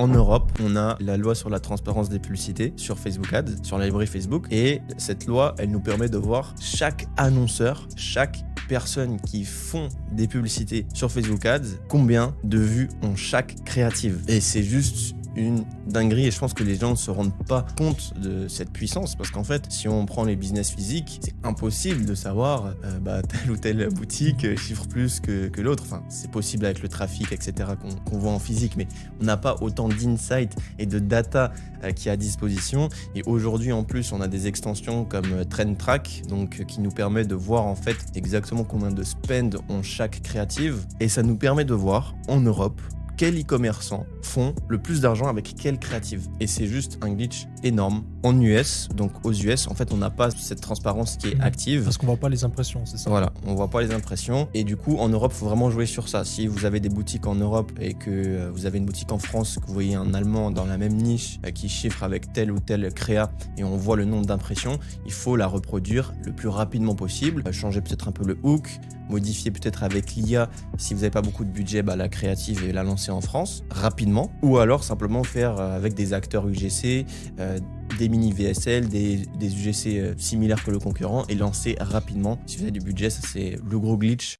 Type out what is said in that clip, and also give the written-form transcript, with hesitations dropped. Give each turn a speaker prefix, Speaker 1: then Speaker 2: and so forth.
Speaker 1: En Europe, on a la loi sur la transparence des publicités sur Facebook Ads, sur la librairie Facebook. Et cette loi, elle nous permet de voir chaque annonceur, chaque personne qui font des publicités sur Facebook Ads, combien de vues ont chaque créative. Et c'est juste une dinguerie et je pense que les gens ne se rendent pas compte de cette puissance parce qu'en fait, si on prend les business physiques, c'est impossible de savoir telle ou telle boutique chiffre plus que l'autre. Enfin, c'est possible avec le trafic, etc. qu'on voit en physique, mais on n'a pas autant d'insight et de data qui est à disposition. Et aujourd'hui, en plus, on a des extensions comme Trend Track, donc qui nous permet de voir en fait exactement combien de spend ont chaque créative et ça nous permet de voir en Europe quels e-commerçants font le plus d'argent avec quelle créative. Et c'est juste un glitch énorme. En US, donc aux US, en fait, on n'a pas cette transparence qui est active.
Speaker 2: Parce qu'on voit pas les impressions, c'est ça?
Speaker 1: Voilà, on voit pas les impressions. Et du coup, en Europe, il faut vraiment jouer sur ça. Si vous avez des boutiques en Europe et que vous avez une boutique en France, que vous voyez un Allemand dans la même niche qui chiffre avec telle ou telle créa et on voit le nombre d'impressions, il faut la reproduire le plus rapidement possible. Changer peut-être un peu le hook, modifier peut-être avec l'IA si vous n'avez pas beaucoup de budget, la créative et la lancer en France rapidement. Ou alors simplement faire avec des acteurs UGC, des mini VSL, des UGC similaires que le concurrent et lancer rapidement. Si vous avez du budget, ça c'est le gros glitch